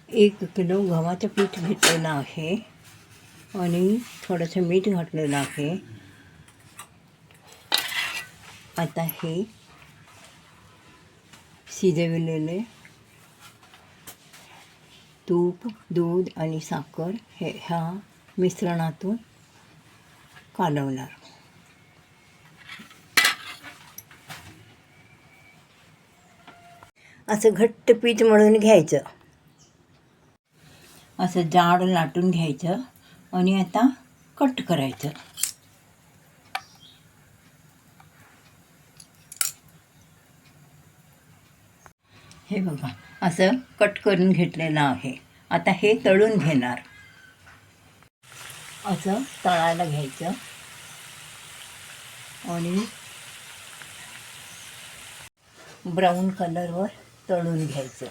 1 kilo गव्हाचं पीठ घेतलेलं आहे आणि थोडंसं मीठ घातलेलं आहे. आता हे शिजविलेले तूप, दूध आणि साखर ह्या मिश्रणातून कालवणार. असं घट्ट पीठ मळून घ्यायचं, असं जाड लाटून घ्यायचं आणि आता कट करायचं. हे बघा, असं कट करून घेतलेलं आहे. आता हे तळून घेणार. असं तळायला घ्यायचं आणि ब्राऊन कलरवर तळून घ्यायचं.